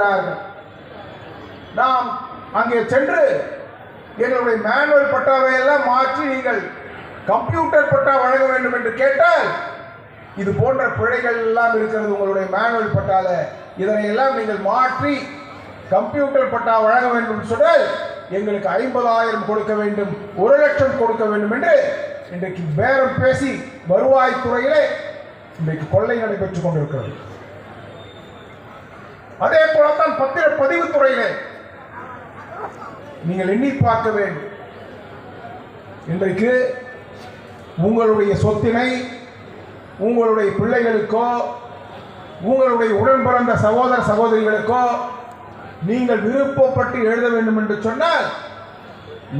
இருக்கிறார்கள். நாம் அங்கே சென்று எங்களுடைய மேனுவல் பட்டாவை எல்லாம் மாற்றி நீங்கள் கம்ப்யூட்டர் பட்டா வழங்க வேண்டும் என்று கேட்டால் இது போன்ற பிழைகள் எல்லாம் இருக்கிறது உங்களுடைய மேனுவல் பட்டால. இதனை எல்லாம் நீங்கள் மாற்றி கம்ப்யூட்டர் பட்டா வழங்க வேண்டும் சொன்னால் எங்களுக்கு 50,000 கொடுக்க வேண்டும், 1,00,000 கொடுக்க வேண்டும் என்று இன்றைக்கு பேரம் பேசி வருவாய்த்துறையிலே இன்றைக்கு கொள்ளை நடைபெற்றுக் கொண்டிருக்கிறது. அதே போலத்தான் பத்திரப்பதிவு துறையிலே நீங்கள் எண்ணி பார்க்க வேண்டும். இன்றைக்கு உங்களுடைய சொத்தினை உங்களுடைய பிள்ளைகளுக்கோ உங்களுடைய உடன் பிறந்த சகோதர சகோதரிகளுக்கோ நீங்கள் விருப்பப்பட்டு எழுத வேண்டும் என்று சொன்னால்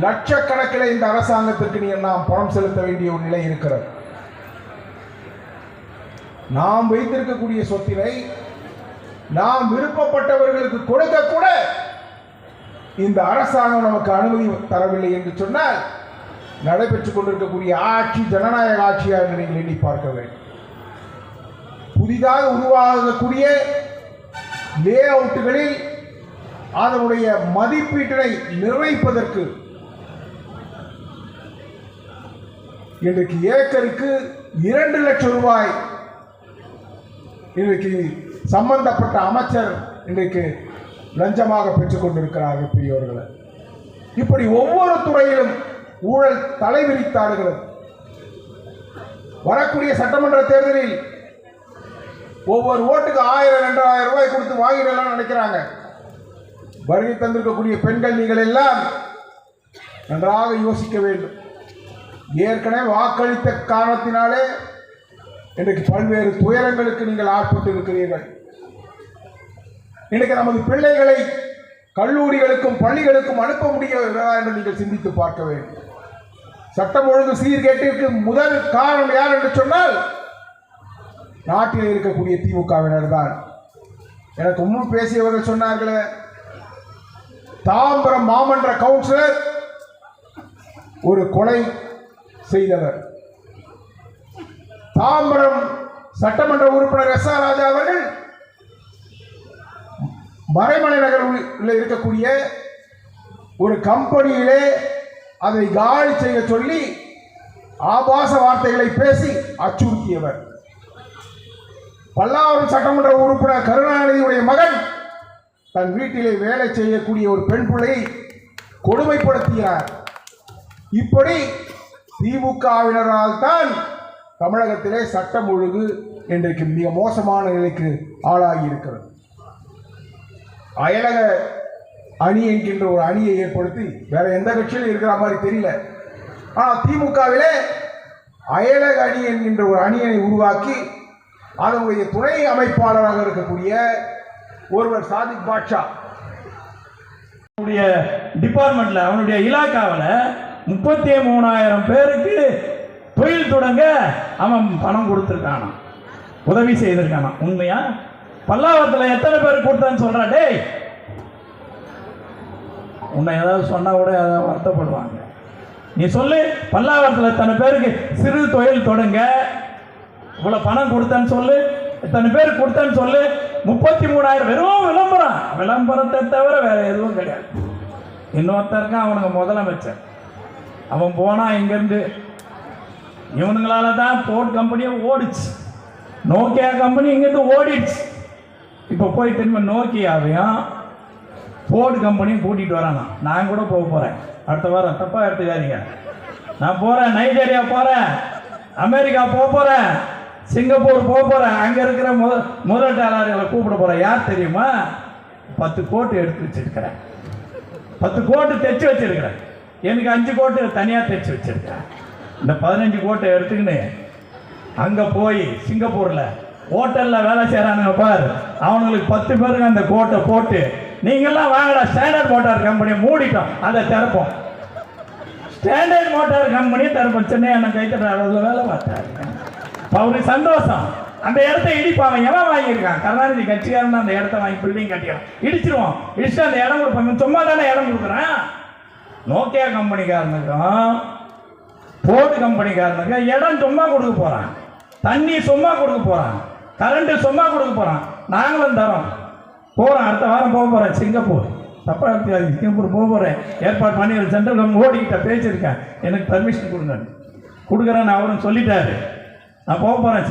லட்சக்கணக்கில் இந்த அரசாங்கத்திற்கு நீங்கள் நாம் பணம் செலுத்த வேண்டிய ஒரு நிலை இருக்கிறது. நாம் வைத்திருக்கக்கூடிய சொத்தினை நாம் விருப்பப்பட்டவர்களுக்கு கொடுக்க கூட இந்த அரசாங்கம் நமக்கு அனுமதி தரவில்லை என்று சொன்னால் நடைபெற்றுக் கொண்டிருக்கக்கூடிய ஆட்சி ஜனநாயக ஆட்சியாக நீங்கள் எண்ணி பார்க்க வேண்டும். புதிதாக உருவாகக்கூடிய லே அவுட்டுகளில் அதனுடைய மதிப்பீட்டினை நிர்ணயிப்பதற்கு இன்றைக்கு ஏக்கருக்கு 2 லட்சம் ரூபாய் இன்றைக்கு சம்பந்தப்பட்ட அமைச்சர் இன்றைக்கு லஞ்சமாக பெற்றுக் கொண்டிருக்கிறார்கள் பெரியவர்களை. இப்படி ஒவ்வொரு துறையிலும் ஊழல் தலைவிரித்தாடுகிறது. வரக்கூடிய சட்டமன்ற தேர்தலில் ஒவ்வொரு ஓட்டுக்கு 1000-2000 ரூபாய் கொடுத்து வாங்கிடலாம் நினைக்கிறாங்க. வருகை தந்திருக்கக்கூடிய பெண்கள் நீங்கள் எல்லாம் நன்றாக யோசிக்க வேண்டும். ஏற்கனவே வாக்களித்த காரணத்தினாலே இன்றைக்கு பல்வேறு துயரங்களுக்கு நீங்கள் ஆட்பட்டு இருக்கிறீர்கள். இன்றைக்கு நமது பிள்ளைகளை கல்லூரிகளுக்கும் பள்ளிகளுக்கும் அனுப்ப முடியவில்லை என்று நீங்கள் சிந்தித்து பார்க்க வேண்டும். சட்டம் ஒழுங்கு சீர்கேட்டிற்கு முதல் காரணம் யார் என்று சொன்னால் நாட்டில் இருக்கக்கூடிய திமுகவினர் தான். எனக்கு முன் பேசியவர்கள் சொன்னார்களே, தாம்பரம் மாமன்ற கவுன்சிலர் ஒரு கொலை செய்தவர், தாம்பரம் சட்டமன்ற உறுப்பினர் எஸ் ஆர் ராஜா அவர்கள் மறைமலை நகரில் இருக்கக்கூடிய ஒரு கம்பெனியிலே அதை காலி செய்ய சொல்லி ஆபாச வார்த்தைகளை பேசி அச்சுறுத்தியவர், பல்லாவரம் சட்டமன்ற உறுப்பினர் கருணாநிதியுடைய மகன் தன் வீட்டிலே வேலை செய்யக்கூடிய ஒரு பெண் பிள்ளையை கொடுமைப்படுத்தினார். இப்படி திமுகவினரால் தான் தமிழகத்திலே சட்டம் ஒழுங்கு இன்றைக்கு மிக மோசமான நிலைக்கு ஆளாகி இருக்கிறது. அயலக அணி என்கின்ற ஒரு அணியை ஏற்படுத்தி வேற எந்த கட்சியிலும் இருக்கிற மாதிரி தெரியல. ஆனால் திமுகவிலே அயலக அணி என்கின்ற ஒரு அணியை உருவாக்கி அதனுடைய துணை அமைப்பாளராக இருக்கக்கூடிய ஒருவர் சாதிக் பாட்ஷா டிபார்ட்மெண்ட்ல அவனுடைய இலாக்காவில் 33,000 பேருக்கு தொழில் தொடங்க அவன் பணம் கொடுத்துருக்கானா, உதவி செய்திருக்கானா. உண்மையா? பல்லாவரத்தில் எத்தனை பேர் கொடுத்தான்னு சொல்றா? டேய், உன்னை ஏதாவது சொன்னா கூட ஏதாவது வருத்தப்படுவாங்க. நீ சொல்லு, பல்லாவரத்தில் எத்தனை பேருக்கு சிறு தொழில் தொடங்க இவ்வளவு பணம் கொடுத்தேன்னு சொல்லு, எத்தனை பேர் கொடுத்தேன்னு சொல்லு. 33,000 வெறும் விளம்பரத்தை தவிர வேற எதுவும் கிடையாது. இன்னொருத்தருக்கு அவனுக்கு முதலமைச்சர், அவன் போனா இங்கிருந்து இவனுங்களால தான் போர்ட் கம்பெனியை ஓடிச்சு, நோக்கியா கம்பெனி இங்கிருந்து ஓடிடுச்சு. இப்போ போய் திரும்ப நோக்கியாவையும் போர்ட் கம்பெனியும் கூட்டிகிட்டு வரானா. நான் கூட போக போகிறேன் அடுத்த வாரம், தப்பாக எடுத்துக்காதீங்க. நான் போகிறேன், நைஜீரியா போகிறேன், அமெரிக்கா போக போகிறேன், சிங்கப்பூர் போக போகிறேன். அங்கே இருக்கிற முதலீட்டாளர்களை கூப்பிட போகிறேன். யார் தெரியுமா? 10 கோட்டு எடுத்து வச்சிருக்கிறேன், 10 கோட்டு தைச்சு வச்சிருக்கிறேன். எனக்கு 5 கோட்டு தனியாக தைச்சு வச்சிருக்கேன். இந்த 15 கோட்டை எடுத்துக்கின்னு அங்கே போய் சிங்கப்பூரில் ஹோட்டலில் வேலை செய்கிறானுங்க பார், அவனுங்களுக்கு 10 பேருக்கு அந்த கோட்டை போட்டு, நீங்கள்லாம் வாங்கடா ஸ்டாண்டர்ட் மோட்டார் கம்பெனியை மூடிட்டோம், அதை திறப்போம். ஸ்டாண்டர்ட் மோட்டார் கம்பெனியை திறப்போம். சென்னை அண்ணன் கைத்தட்ட அளவில் வேலை பார்த்தாரு. அவருக்கு சந்தோஷம். அந்த இடத்த இடிப்பாங்க. எவன் வாங்கியிருக்கான்? கருணாநிதி கட்சிக்காரன் அந்த இடத்த வாங்கி பில்டிங் கட்டிடுவோம், இடிச்சிருவோம். இடிச்சு அந்த இடம் கொடுப்பாங்க. சும்மா தானே இடம் கொடுக்குறேன். நோக்கியா கம்பெனிக்காரனுக்கும் போர்டு கம்பெனிக்காரனுக்கும் இடம் சும்மா கொடுக்க போகிறான், தண்ணி சும்மா கொடுக்க போகிறான், கரண்ட்டு சும்மா கொடுக்க போகிறான். நாங்களும் தரோம். போகிறேன், அடுத்த வாரம் போக போகிறேன் சிங்கப்பூர். தப்பாக எடுத்துக்காது, சிங்கப்பூர் போக போகிறேன், ஏற்பாடு பண்ணி சென்ட்ரல் கவர்மெண்ட் ஓடிக்கிட்ட பேசியிருக்கேன், எனக்கு பர்மிஷன் கொடுங்க. கொடுக்குறேன்னு அவரும் சொல்லிட்டாரு. நான் போக போகிறேன்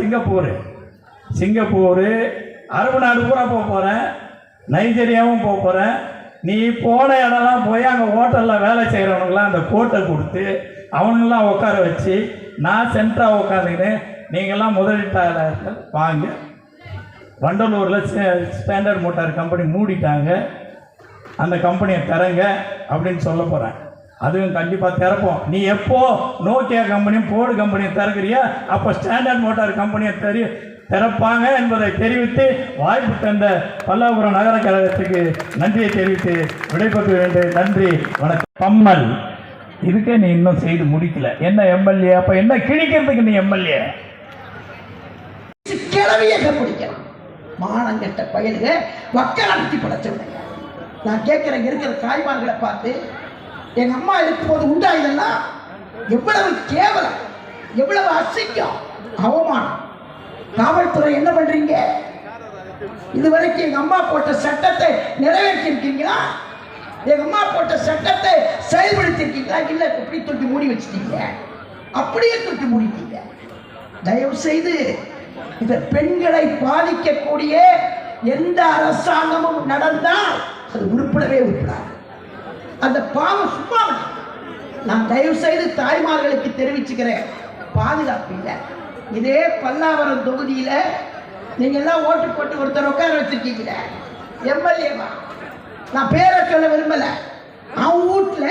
சிங்கப்பூர், அரபு நாடு பூரா போக போகிறேன், நைஜீரியாவும் போக போகிறேன். நீ போன இடம்லாம் போய் அங்கே ஹோட்டலில் வேலை செய்கிறவனுங்களாம் அந்த கோட்டை கொடுத்து அவனுங்களாம் உட்கார வச்சு நான் சென்டராக உட்காந்துக்கின்னு நீங்கள்லாம் முதலீட்டாளர்கள் வாங்க. வண்டலூரில் ஸ்டாண்டர்ட் மோட்டார் கம்பெனி மூடிட்டாங்க, அந்த கம்பெனியை திறங்க அப்படின்னு சொல்ல போகிறேன். அதுவும் கண்டிப்பாக திறப்போம். நீ எப்போ நோக்கியா கம்பெனியும் போர்டு கம்பெனியும் திறக்கிறியா அப்போ ஸ்டாண்டர்ட் மோட்டார் கம்பெனியை திறப்பாங்க என்பதை தெரிவித்து வாய்ப்பு தந்த பல்லாவரம் நகர கழகத்துக்கு நன்றியை தெரிவித்து விடைபெற்று வேண்டும். நன்றி, வணக்கம். பம்மல் இதுக்கே நீ இன்னும் செய்து முடிக்கல. என்ன எம்எல்ஏ? அப்போ என்ன கிழிக்கிறதுக்கு நீ எம்எல்ஏ? கிளவியாக பிடிக்கலாம். மானங்கெட்ட பயிலுக மக்கள் அனுப்பி படைச்சவங்க. நான் கேட்கிறேன், இருக்கிற தாய்மார்களை பார்த்து எங்க அம்மா இருக்கும்போது உண்டா இதெல்லாம்? எவ்வளவு கேவலம், எவ்வளவு அசிங்கம், அவமானம். காவல்துறை என்ன பண்றீங்க? இதுவரைக்கும் எங்க அம்மா போட்ட சட்டத்தை நிறைவேற்றி இருக்கீங்களா? எங்க அம்மா போட்ட சட்டத்தை செயல்படுத்தி இருக்கீங்களா? இல்ல எப்படி தூக்கி மூடி வச்சிட்டீங்க, அப்படியே தூக்கி மூடிட்டீங்க. தயவு செய்து இந்த பெண்களை பாதிக்கக்கூடிய எந்த அரசாங்கமும் நடந்தால் அது உருப்படவே உருப்படாது. அந்த பாவம் சும்மா. நான் தயவு செய்து தாய்மார்களுக்கு தெரிவிச்சுக்கிறேன், பாதுகாப்பு இல்லை. இதே பல்லாவரம் தொகுதியில நீங்க எல்லாம் ஓட்டு போட்டு ஒருத்தர் உட்கார வச்சிருக்கீங்களே எம்எல்ஏவா, நான் பேரை சொல்ல விரும்பல, அவன் வீட்டுல